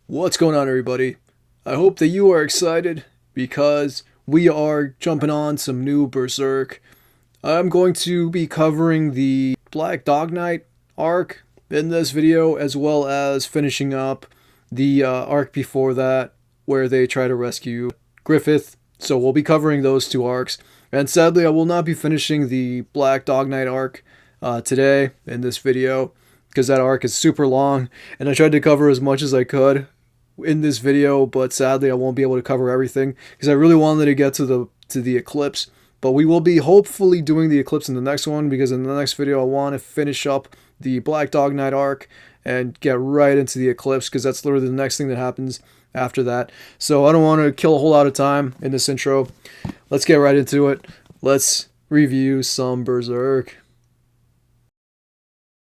What's going on, everybody? I hope that you are excited because we are jumping on some new Berserk. I'm going to be covering the Black Dog Knight arc in this video, as well as finishing up the arc before that, where they try to rescue Griffith. So we'll be covering those two arcs. And sadly, I will not be finishing the Black Dog Knight arc today in this video, because that arc is super long, and I tried to cover as much as I could in this video, but sadly I won't be able to cover everything because I really wanted to get to the eclipse. But we will be hopefully doing the eclipse in the next one, because in the next video I want to finish up the Black Dog Knight arc and get right into the eclipse, because that's literally the next thing that happens after that. So I don't want to kill a whole lot of time in this intro. Let's get right into it. Let's review some Berserk.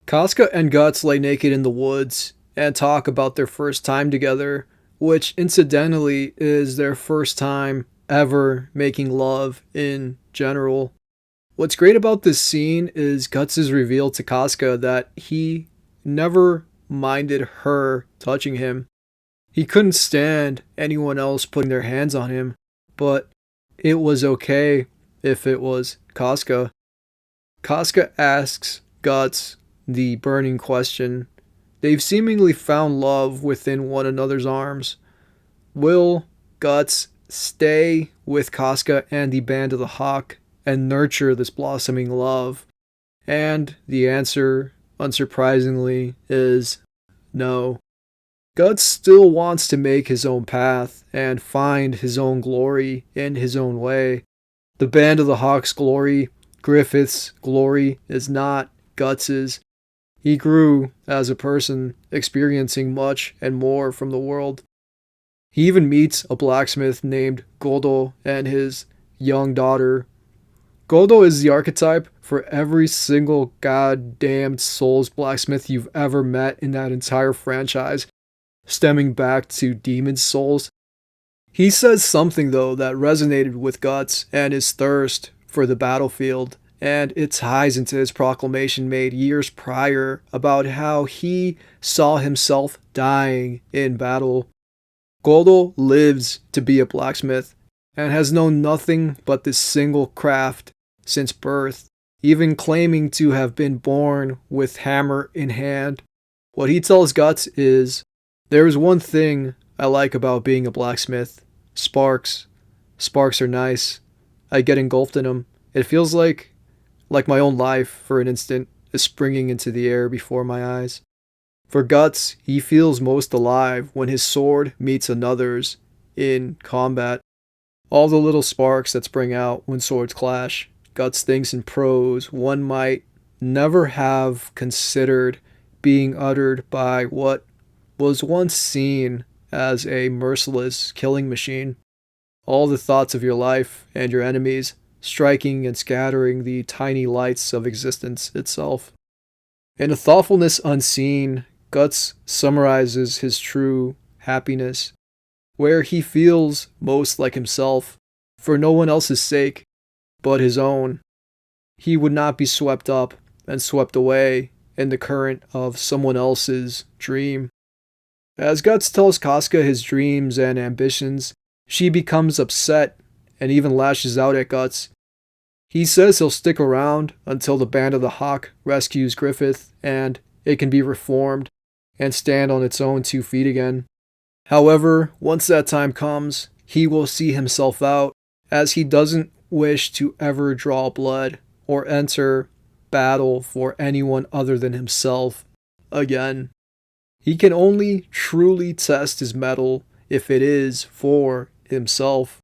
Casca and Guts lay naked in the woods and talk about their first time together, which incidentally is their first time ever making love in general. What's great about this scene is Guts' reveal to Casca that he never minded her touching him. He couldn't stand anyone else putting their hands on him, but it was okay if it was Casca. Casca asks Guts the burning question. They've seemingly found love within one another's arms. Will Guts stay with Casca and the Band of the Hawk and nurture this blossoming love? And the answer, unsurprisingly, is no. Guts still wants to make his own path and find his own glory in his own way. The Band of the Hawk's glory, Griffith's glory, is not Guts's. He grew as a person, experiencing much and more from the world. He even meets a blacksmith named Goldo and his young daughter. Goldo is the archetype for every single goddamn Souls blacksmith you've ever met in that entire franchise, stemming back to Demon Souls. He says something, though, that resonated with Guts and his thirst for the battlefield, and it ties into his proclamation made years prior about how he saw himself dying in battle. Goldo lives to be a blacksmith and has known nothing but this single craft since birth, even claiming to have been born with hammer in hand. What he tells Guts is, "There is one thing I like about being a blacksmith. Sparks. Sparks are nice. I get engulfed in them. It feels like my own life, for an instant, is springing into the air before my eyes." For Guts, he feels most alive when his sword meets another's in combat. All the little sparks that spring out when swords clash, Guts thinks in prose one might never have considered being uttered by what was once seen as a merciless killing machine. All the thoughts of your life and your enemies, striking and scattering the tiny lights of existence itself. In a thoughtfulness unseen, Guts summarizes his true happiness, where he feels most like himself, for no one else's sake but his own. He would not be swept up and swept away in the current of someone else's dream. As Guts tells Casca his dreams and ambitions, she becomes upset and even lashes out at Guts. He says he'll stick around until the Band of the Hawk rescues Griffith and it can be reformed and stand on its own 2 feet again. However, once that time comes, he will see himself out, as he doesn't wish to ever draw blood or enter battle for anyone other than himself again. He can only truly test his mettle if it is for himself.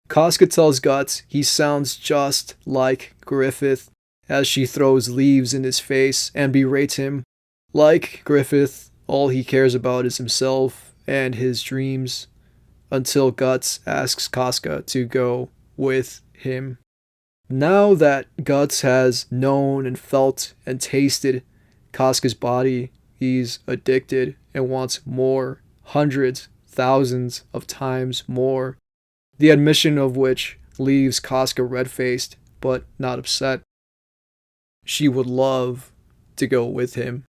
Casca tells Guts he sounds just like Griffith as she throws leaves in his face and berates him. Like Griffith, all he cares about is himself and his dreams, until Guts asks Casca to go with him. Now that Guts has known and felt and tasted Casca's body, he's addicted and wants more, hundreds, thousands of times more. The admission of which leaves Casca red-faced, but not upset. She would love to go with him.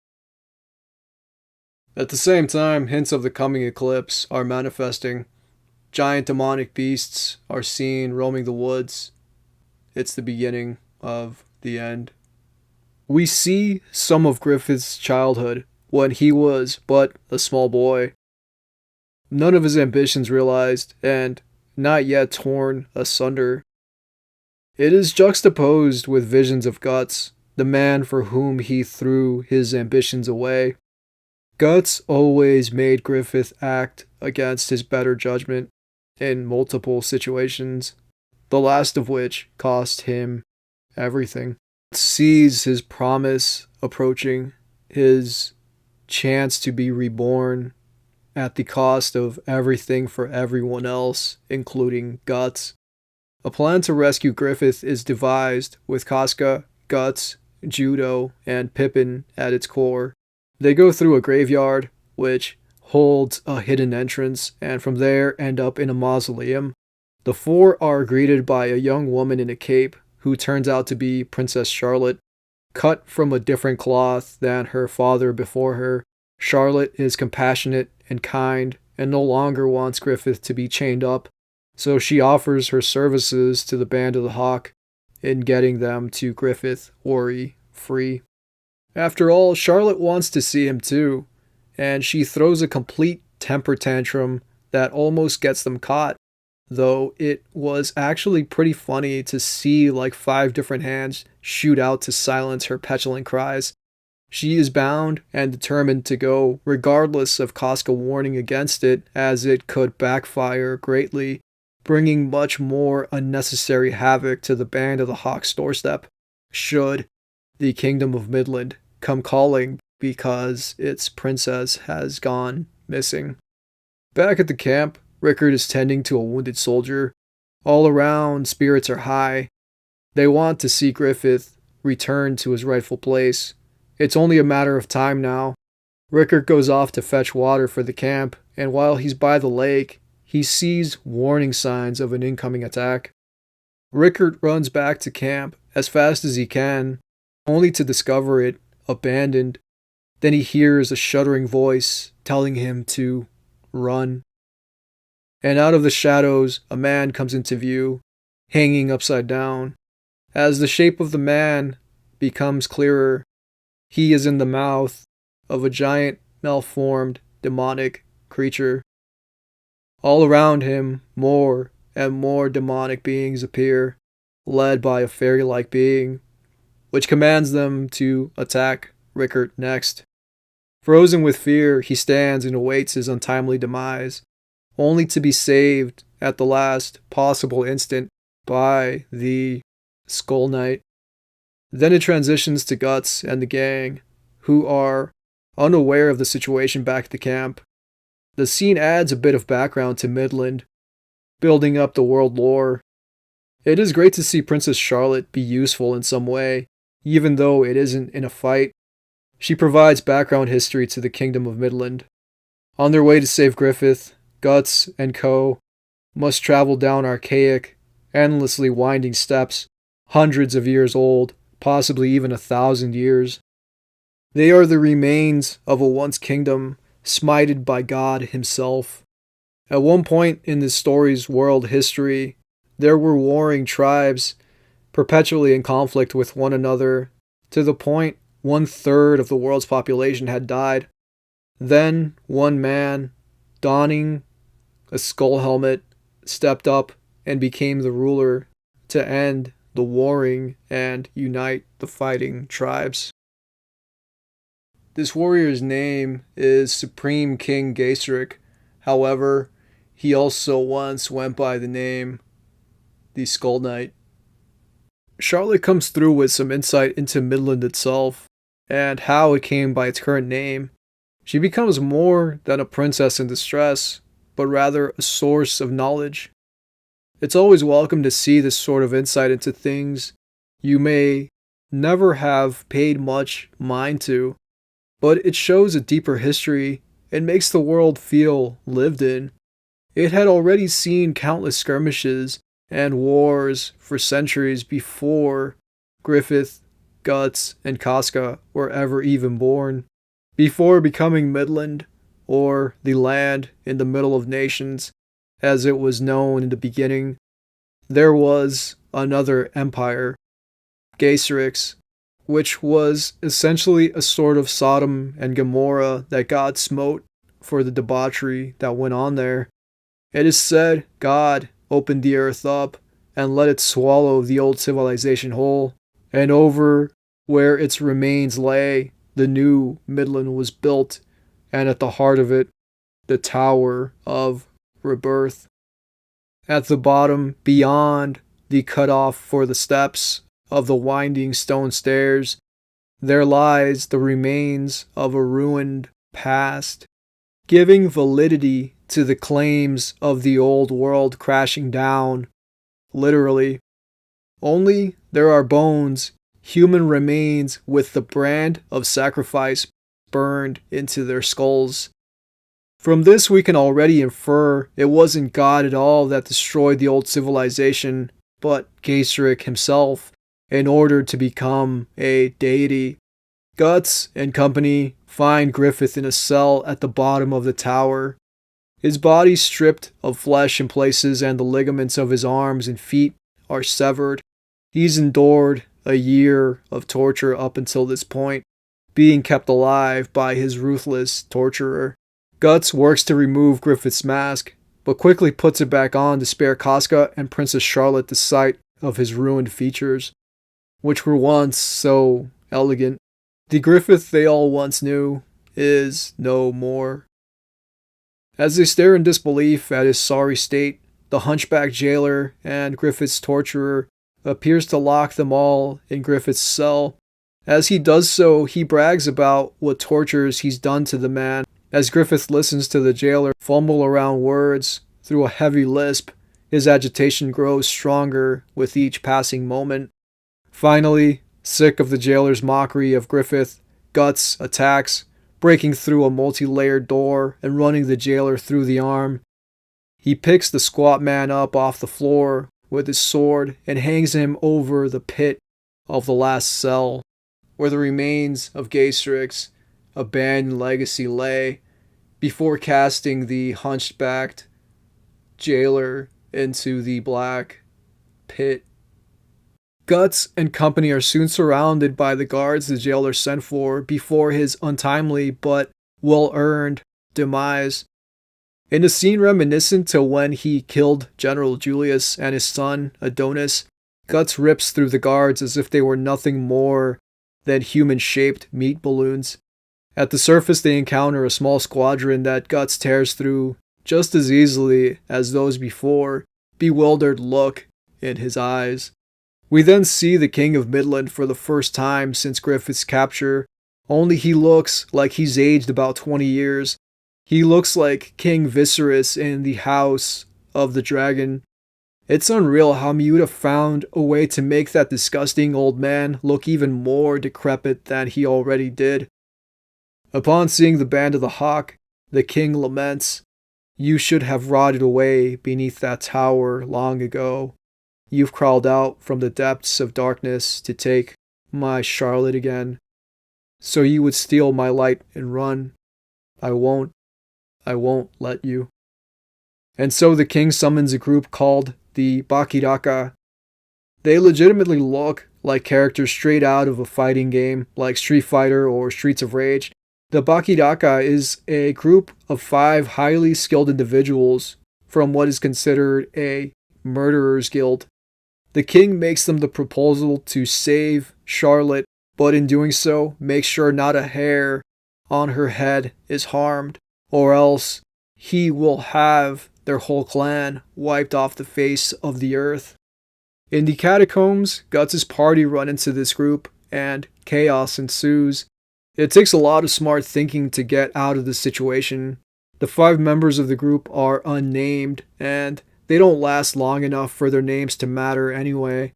At the same time, hints of the coming eclipse are manifesting. Giant demonic beasts are seen roaming the woods. It's the beginning of the end. We see some of Griffith's childhood when he was but a small boy. None of his ambitions realized and not yet torn asunder. It is juxtaposed with visions of Guts, the man for whom he threw his ambitions away. Guts always made Griffith act against his better judgment in multiple situations, the last of which cost him everything. Sees his promise approaching, his chance to be reborn at the cost of everything for everyone else, including Guts. A plan to rescue Griffith is devised with Casca, Guts, Judo, and Pippin at its core. They go through a graveyard, which holds a hidden entrance, and from there end up in a mausoleum. The four are greeted by a young woman in a cape who turns out to be Princess Charlotte. Cut from a different cloth than her father before her, Charlotte is compassionate and kind and no longer wants Griffith to be chained up, so she offers her services to the Band of the Hawk in getting them to Griffith worry-free. After all, Charlotte wants to see him too, and she throws a complete temper tantrum that almost gets them caught, though it was actually pretty funny to see like 5 different hands shoot out to silence her petulant cries. She is bound and determined to go, regardless of Casca warning against it, as it could backfire greatly, bringing much more unnecessary havoc to the Band of the Hawk's doorstep, should the Kingdom of Midland come calling because its princess has gone missing. Back at the camp, Rickard is tending to a wounded soldier. All around, spirits are high. They want to see Griffith return to his rightful place. It's only a matter of time now. Rickard goes off to fetch water for the camp, and while he's by the lake, he sees warning signs of an incoming attack. Rickard runs back to camp as fast as he can, only to discover it abandoned. Then he hears a shuddering voice telling him to run. And out of the shadows, a man comes into view, hanging upside down. As the shape of the man becomes clearer, he is in the mouth of a giant, malformed, demonic creature. All around him, more and more demonic beings appear, led by a fairy-like being, which commands them to attack Rickard next. Frozen with fear, he stands and awaits his untimely demise, only to be saved at the last possible instant by the Skull Knight. Then it transitions to Guts and the gang, who are unaware of the situation back at the camp. The scene adds a bit of background to Midland, building up the world lore. It is great to see Princess Charlotte be useful in some way, even though it isn't in a fight. She provides background history to the Kingdom of Midland. On their way to save Griffith, Guts and co. must travel down archaic, endlessly winding steps, hundreds of years old, possibly even 1,000 years. They are the remains of a once kingdom smited by God himself. At one point in the story's world history, there were warring tribes perpetually in conflict with one another, to the point 1/3 of the world's population had died. Then one man, donning a skull helmet, stepped up and became the ruler to end the warring and unite the fighting tribes. This warrior's name is Supreme King Gaisric. However, he also once went by the name the Skull Knight. Charlotte comes through with some insight into Midland itself and how it came by its current name. She becomes more than a princess in distress, but rather a source of knowledge. It's always welcome to see this sort of insight into things you may never have paid much mind to, but it shows a deeper history and makes the world feel lived in. It had already seen countless skirmishes and wars for centuries before Griffith, Guts, and Casca were ever even born. Before becoming Midland, or the land in the middle of nations, as it was known in the beginning, there was another empire, Gaisrix, which was essentially a sort of Sodom and Gomorrah that God smote for the debauchery that went on there. It is said God opened the earth up and let it swallow the old civilization whole, and over where its remains lay, the new Midland was built, and at the heart of it, the Tower of Rebirth. At the bottom, beyond the cutoff for the steps of the winding stone stairs, there lies the remains of a ruined past, giving validity to the claims of the old world crashing down, literally. Only there are bones, human remains with the brand of sacrifice burned into their skulls. From this we can already infer it wasn't God at all that destroyed the old civilization, but Gaisric himself, in order to become a deity. Guts and company find Griffith in a cell at the bottom of the tower. His body stripped of flesh in places, and the ligaments of his arms and feet are severed. He's endured a year of torture up until this point, being kept alive by his ruthless torturer. Guts works to remove Griffith's mask, but quickly puts it back on to spare Casca and Princess Charlotte the sight of his ruined features, which were once so elegant. The Griffith they all once knew is no more. As they stare in disbelief at his sorry state, the hunchback jailer and Griffith's torturer appears to lock them all in Griffith's cell. As he does so, he brags about what tortures he's done to the man. As Griffith listens to the jailer fumble around words through a heavy lisp, his agitation grows stronger with each passing moment. Finally, sick of the jailer's mockery of Griffith, Guts attacks, breaking through a multi-layered door and running the jailer through the arm. He picks the squat man up off the floor with his sword and hangs him over the pit of the last cell, where the remains of Gaisric's abandoned legacy lay, before casting the hunchbacked jailer into the black pit. Guts and company are soon surrounded by the guards the jailer sent for before his untimely but well-earned demise. In a scene reminiscent to when he killed General Julius and his son Adonis, Guts rips through the guards as if they were nothing more than human-shaped meat balloons. At the surface they encounter a small squadron that Guts tears through just as easily as those before, bewildered look in his eyes. We then see the King of Midland for the first time since Griffith's capture, only he looks like he's aged about 20 years. He looks like King Viserys in the House of the Dragon. It's unreal how he would have found a way to make that disgusting old man look even more decrepit than he already did. Upon seeing the Band of the Hawk, the king laments, "You should have rotted away beneath that tower long ago. You've crawled out from the depths of darkness to take my Charlotte again. So you would steal my light and run. I won't let you." And so the king summons a group called the Bakiraka. They legitimately look like characters straight out of a fighting game like Street Fighter or Streets of Rage. The Bakiraka is a group of 5 highly skilled individuals from what is considered a murderer's guild. The king makes them the proposal to save Charlotte, but in doing so, makes sure not a hair on her head is harmed, or else he will have their whole clan wiped off the face of the earth. In the catacombs, Guts' party run into this group, and chaos ensues. It takes a lot of smart thinking to get out of this situation. The 5 members of the group are unnamed, and they don't last long enough for their names to matter anyway.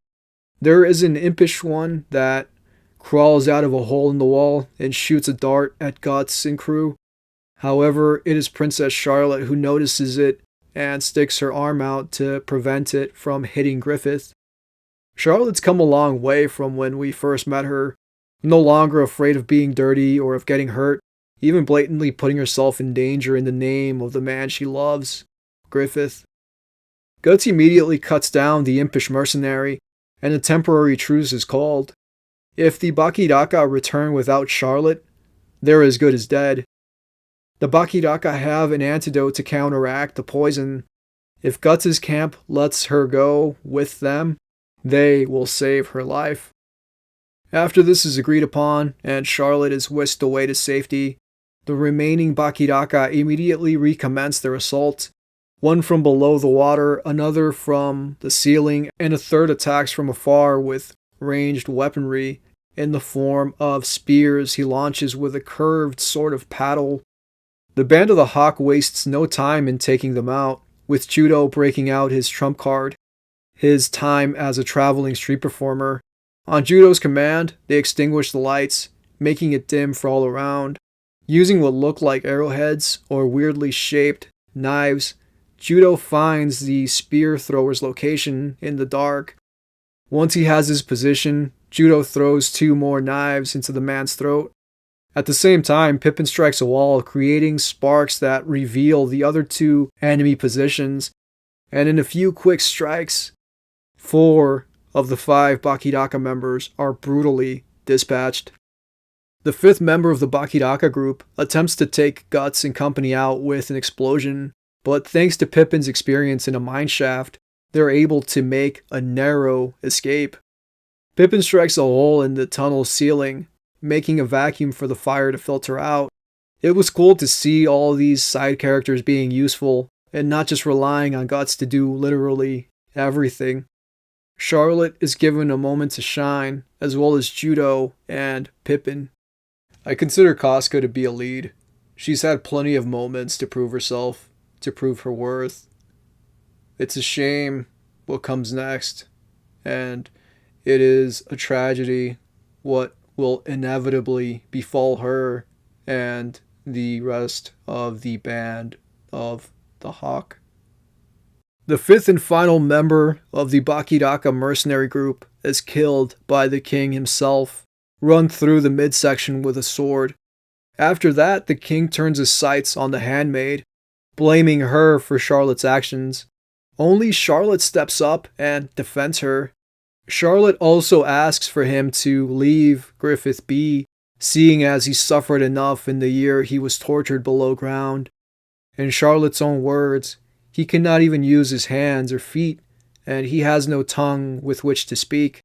There is an impish one that crawls out of a hole in the wall and shoots a dart at Guts and crew. However, it is Princess Charlotte who notices it and sticks her arm out to prevent it from hitting Griffith. Charlotte's come a long way from when we first met her, no longer afraid of being dirty or of getting hurt, even blatantly putting herself in danger in the name of the man she loves, Griffith. Guts immediately cuts down the impish mercenary, and a temporary truce is called. If the Bakidaka return without Charlotte, they're as good as dead. The Bakidaka have an antidote to counteract the poison. If Guts' camp lets her go with them, they will save her life. After this is agreed upon and Charlotte is whisked away to safety, the remaining Bakidaka immediately recommence their assault. One from below the water, another from the ceiling, and a third attacks from afar with ranged weaponry in the form of spears he launches with a curved sort of paddle. The Band of the Hawk wastes no time in taking them out, with Judo breaking out his trump card, his time as a traveling street performer. On Judo's command, they extinguish the lights, making it dim for all around. Using what look like arrowheads or weirdly shaped knives, Judo finds the spear thrower's location in the dark. Once he has his position, Judo throws 2 more knives into the man's throat. At the same time, Pippin strikes a wall, creating sparks that reveal the other 2 enemy positions, and in a few quick strikes, 4 of the 5 Bakidaka members are brutally dispatched. The 5th member of the Bakidaka group attempts to take Guts and company out with an explosion, but thanks to Pippin's experience in a mineshaft, they're able to make a narrow escape. Pippin strikes a hole in the tunnel ceiling, making a vacuum for the fire to filter out. It was cool to see all these side characters being useful, and not just relying on Guts to do literally everything. Charlotte is given a moment to shine, as well as Judo and Pippin. I consider Casca to be a lead. She's had plenty of moments to prove herself, to prove her worth. It's a shame what comes next, and it is a tragedy what will inevitably befall her and the rest of the Band of the Hawk. The 5th and final member of the Bakidaka mercenary group is killed by the king himself, run through the midsection with a sword. After that, the king turns his sights on the handmaid, blaming her for Charlotte's actions. Only Charlotte steps up and defends her. Charlotte also asks for him to leave Griffith be, seeing as he suffered enough in the year he was tortured below ground. In Charlotte's own words, he cannot even use his hands or feet, and he has no tongue with which to speak.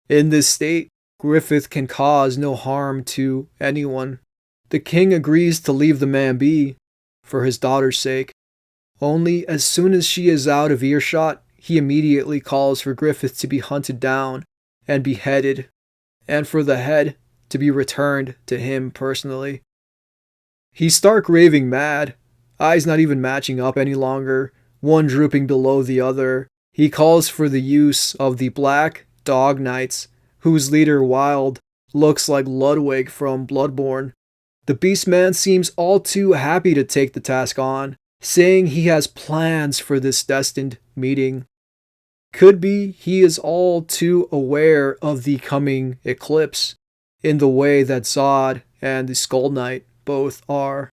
In this state, Griffith can cause no harm to anyone. The king agrees to leave the man be, for his daughter's sake. Only as soon as she is out of earshot, he immediately calls for Griffith to be hunted down and beheaded, and for the head to be returned to him personally. He's stark raving mad, eyes not even matching up any longer, one drooping below the other. He calls for the use of the Black Dog Knights, whose leader Wild looks like Ludwig from Bloodborne. The Beastman seems all too happy to take the task on, saying he has plans for this destined meeting. Could be he is all too aware of the coming eclipse, in the way that Zod and the Skull Knight both are.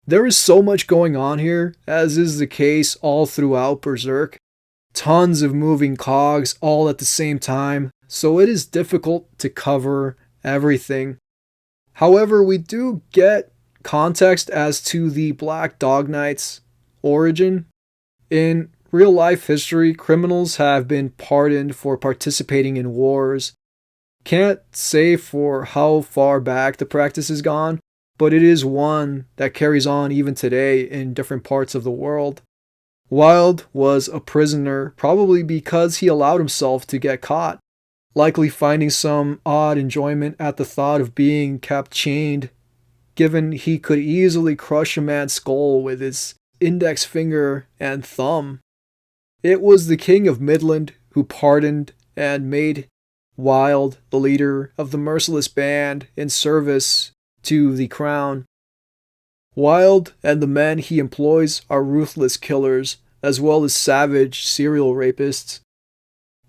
There is so much going on here, as is the case all throughout Berserk. Tons of moving cogs all at the same time, so it is difficult to cover everything. However, we do get context as to the Black Dog Knight's origin. In real-life history, criminals have been pardoned for participating in wars. Can't say for how far back the practice has gone, but it is one that carries on even today in different parts of the world. Wild was a prisoner probably because he allowed himself to get caught, likely finding some odd enjoyment at the thought of being kept chained, given he could easily crush a man's skull with his index finger and thumb. It was the King of Midland who pardoned and made Wild the leader of the merciless band in service to the crown. Wild and the men he employs are ruthless killers, as well as savage serial rapists.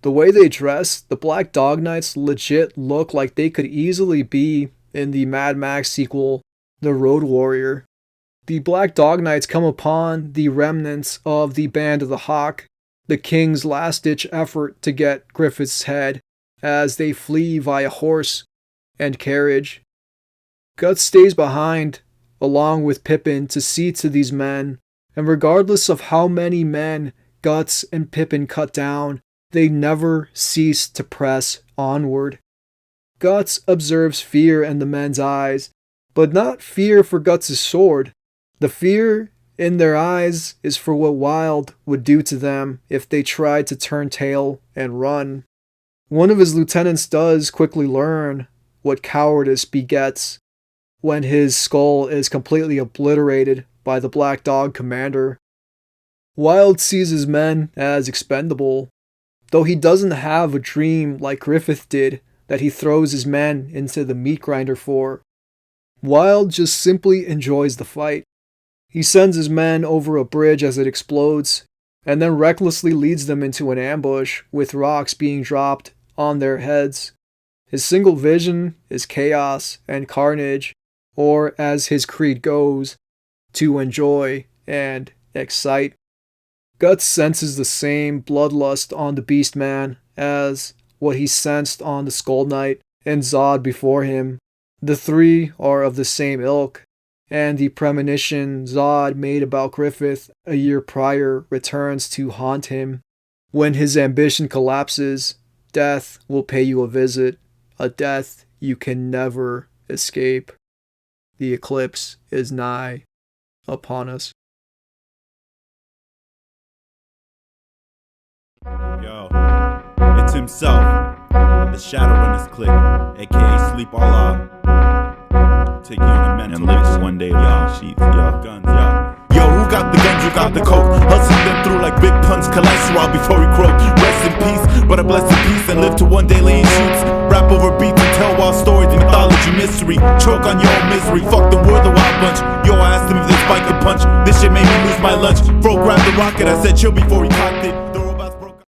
The way they dress, the Black Dog Knights legit look like they could easily be in the Mad Max sequel, the Road Warrior. The Black Dog Knights come upon the remnants of the Band of the Hawk, the king's last-ditch effort to get Griffith's head, as they flee via horse and carriage. Guts stays behind, along with Pippin, to see to these men, and regardless of how many men Guts and Pippin cut down, they never cease to press onward. Guts observes fear in the men's eyes, but not fear for Guts' sword. The fear in their eyes is for what Wild would do to them if they tried to turn tail and run. One of his lieutenants does quickly learn what cowardice begets when his skull is completely obliterated by the Black Dog commander. Wild sees his men as expendable, though he doesn't have a dream like Griffith did that he throws his men into the meat grinder for. Wild just simply enjoys the fight. He sends his men over a bridge as it explodes, and then recklessly leads them into an ambush with rocks being dropped on their heads. His single vision is chaos and carnage, or as his creed goes, to enjoy and excite. Guts senses the same bloodlust on the Beastman as what he sensed on the Skull Knight and Zod before him. The three are of the same ilk, and the premonition Zod made about Griffith a year prior returns to haunt him. When his ambition collapses, death will pay you a visit, a death you can never escape. The eclipse is nigh upon us. Yo, it's himself, the Shadowrunners clique, aka Sleep Allah. Take you on a mental and live one day, y'all. Sheets, y'all. Guns, y'all. Yo, who got the guns? You got the coke. Hustling them through like big punch cholesterol before he croak. Rest in peace, but a blessed peace and live to one day lay in shoots. Rap over beats and tell wild stories, the mythology mystery. Choke on your own misery. Fuck them, we're the wild bunch. Yo, I asked him if this bike could punch. This shit made me lose my lunch. Bro grabbed the rocket, I said chill before he cocked it.